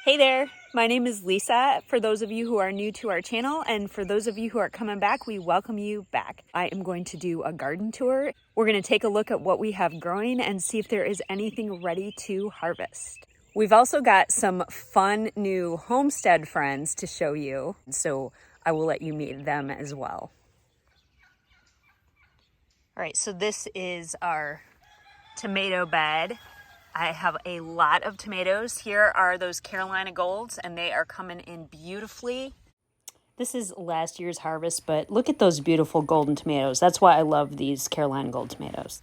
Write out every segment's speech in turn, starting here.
Hey there, my name is Lisa. For those of you who are new to our channel and for those of you who are coming back, we welcome you back. I am going to do a garden tour. We're going to take a look at what we have growing and see if there is anything ready to harvest. We've also got some fun new homestead friends to show you, so I will let you meet them as well. All right, so this is our tomato bed. I have a lot of tomatoes. Here are those Carolina Golds, and they are coming in beautifully. This is last year's harvest, but look at those beautiful golden tomatoes. That's why I love these Carolina Gold tomatoes.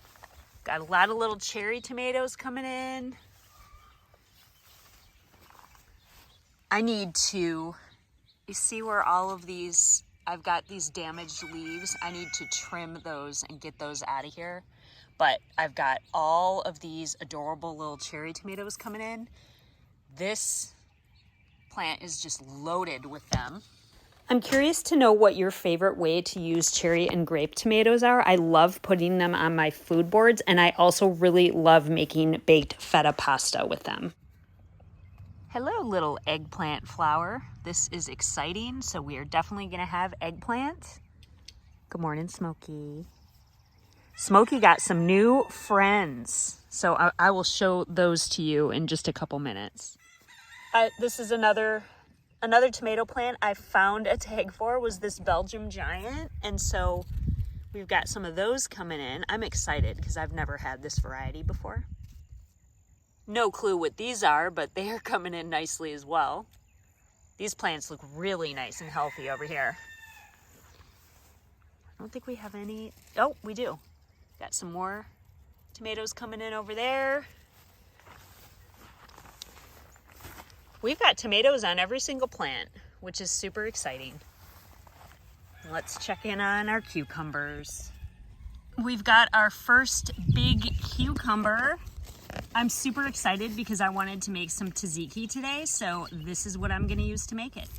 Got a lot of little cherry tomatoes coming in. I need to, you see where all of these, I've got these damaged leaves. I need to trim those and get those out of here. But I've got all of these adorable little cherry tomatoes coming in. This plant is just loaded with them. I'm curious to know what your favorite way to use cherry and grape tomatoes are. I love putting them on my food boards, and I also really love making baked feta pasta with them. Hello, little eggplant flower. This is exciting, so we are definitely gonna have eggplant. Good morning, Smokey. Smokey got some new friends, so I will show those to you in just a couple minutes. This is another tomato plant I found a tag for, was this Belgium Giant, and so we've got some of those coming in. I'm excited because I've never had this variety before. No clue what these are, but they are coming in nicely as well. These plants look really nice and healthy over here. I don't think we have any. Oh, we do. Got some more tomatoes coming in over there. We've got tomatoes on every single plant, which is super exciting. Let's check in on our cucumbers. We've got our first big cucumber. I'm super excited because I wanted to make some tzatziki today, so this is what I'm going to use to make it.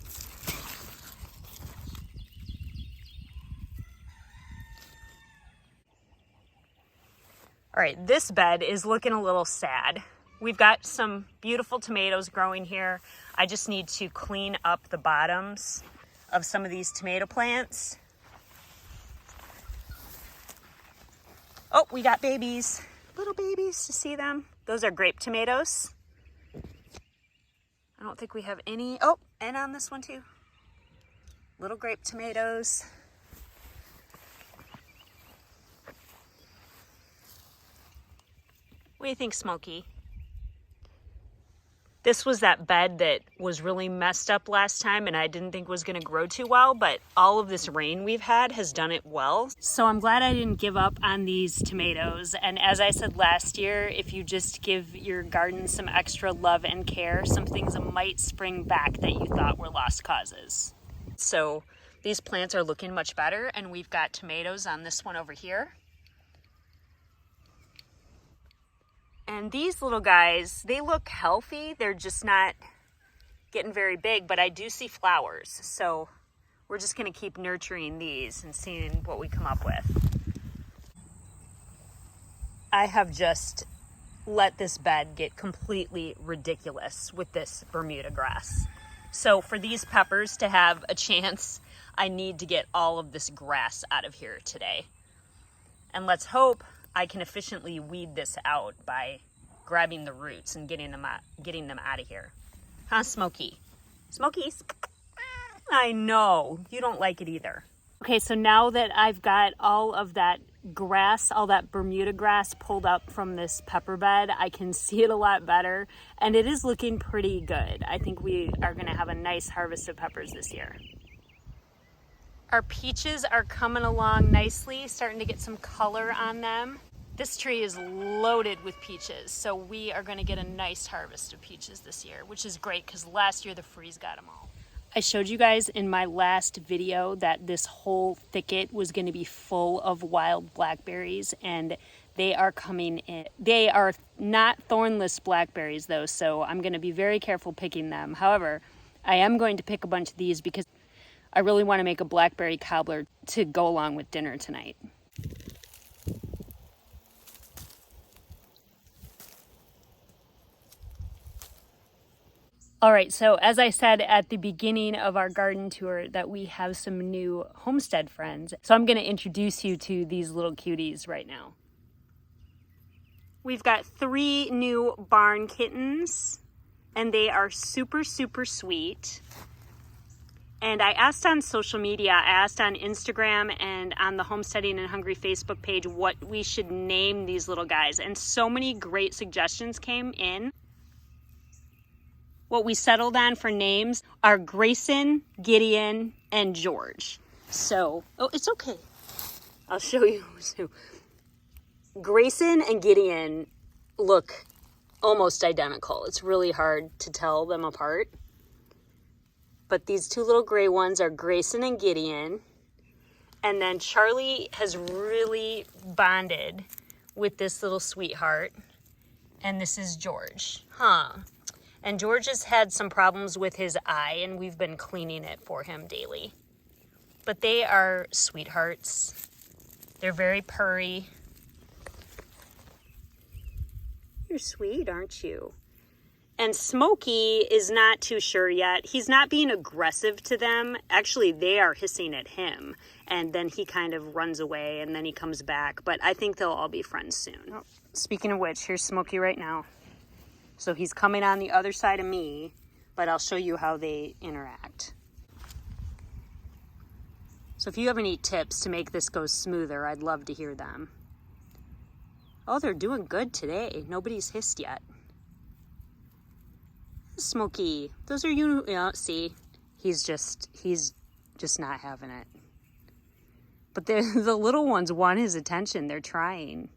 All right, this bed is looking a little sad. We've got some beautiful tomatoes growing here. I just need to clean up the bottoms of some of these tomato plants. Oh, we got babies, little babies, to see them. Those are grape tomatoes. I don't think we have any. Oh, and on this one too. Little grape tomatoes. What do you think, Smokey? This was that bed that was really messed up last time and I didn't think was gonna grow too well, but all of this rain we've had has done it well. So I'm glad I didn't give up on these tomatoes. And as I said last year, if you just give your garden some extra love and care, some things might spring back that you thought were lost causes. So these plants are looking much better, and we've got tomatoes on this one over here. And these little guys, they look healthy. They're just not getting very big, but I do see flowers. So we're just gonna keep nurturing these and seeing what we come up with. I have just let this bed get completely ridiculous with this Bermuda grass. So for these peppers to have a chance, I need to get all of this grass out of here today. And let's hope I can efficiently weed this out by grabbing the roots and getting them out of here. Huh, Smokey? Smokies? I know, you don't like it either. Okay, so now that I've got all of that grass, all that Bermuda grass pulled up from this pepper bed, I can see it a lot better, and it is looking pretty good. I think we are gonna have a nice harvest of peppers this year. Our peaches are coming along nicely, starting to get some color on them. This tree is loaded with peaches, so we are going to get a nice harvest of peaches this year, which is great because last year the freeze got them all. I showed you guys in my last video that this whole thicket was going to be full of wild blackberries, and they are coming in. They are not thornless blackberries though, so I'm going to be very careful picking them. However, I am going to pick a bunch of these because I really want to make a blackberry cobbler to go along with dinner tonight. All right, so as I said at the beginning of our garden tour that we have some new homestead friends. So I'm gonna introduce you to these little cuties right now. We've got 3 new barn kittens, and they are super, super sweet. And I asked on social media, I asked on Instagram and on the Homesteading and Hungry Facebook page what we should name these little guys. And so many great suggestions came in. What we settled on for names are Grayson, Gideon, and George. So, oh, it's okay. I'll show you. So, Grayson and Gideon look almost identical. It's really hard to tell them apart. But these 2 little gray ones are Grayson and Gideon. And then Charlie has really bonded with this little sweetheart. And this is George. And George has had some problems with his eye, and we've been cleaning it for him daily. But they are sweethearts. They're very purry. You're sweet, aren't you? And Smokey is not too sure yet. He's not being aggressive to them. Actually, they are hissing at him. And then he kind of runs away, and then he comes back. But I think they'll all be friends soon. Oh, speaking of which, here's Smokey right now. So he's coming on the other side of me, but I'll show you how they interact. So if you have any tips to make this go smoother, I'd love to hear them. Oh, they're doing good today. Nobody's hissed yet. Smokey, those are you. Yeah, see, he's just not having it. But the little ones want his attention. They're trying.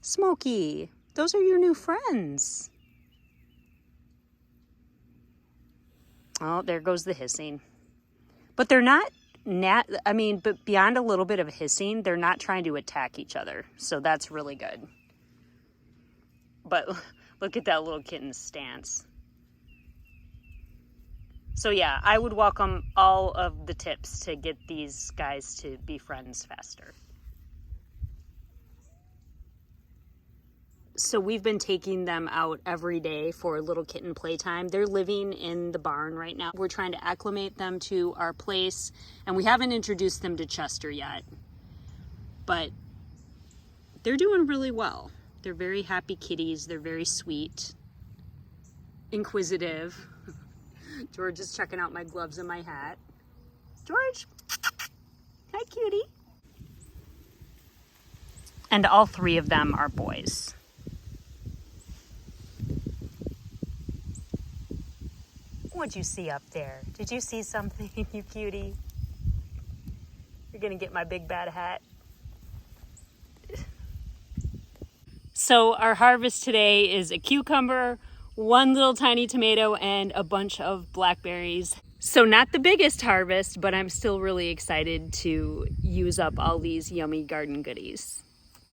Smokey, those are your new friends. Oh, there goes the hissing. But they're not, but beyond a little bit of hissing, they're not trying to attack each other. So that's really good. But look at that little kitten's stance. So yeah, I would welcome all of the tips to get these guys to be friends faster. So we've been taking them out every day for little kitten playtime. They're living in the barn right now. We're trying to acclimate them to our place, and we haven't introduced them to Chester yet. But they're doing really well. They're very happy kitties. They're very sweet, inquisitive. George is checking out my gloves and my hat. George, hi cutie. And all 3 of them are boys. What'd you see up there? Did you see something, you cutie? You're gonna get my big bad hat. So our harvest today is a cucumber, 1 little tiny tomato, and a bunch of blackberries. So not the biggest harvest, but I'm still really excited to use up all these yummy garden goodies.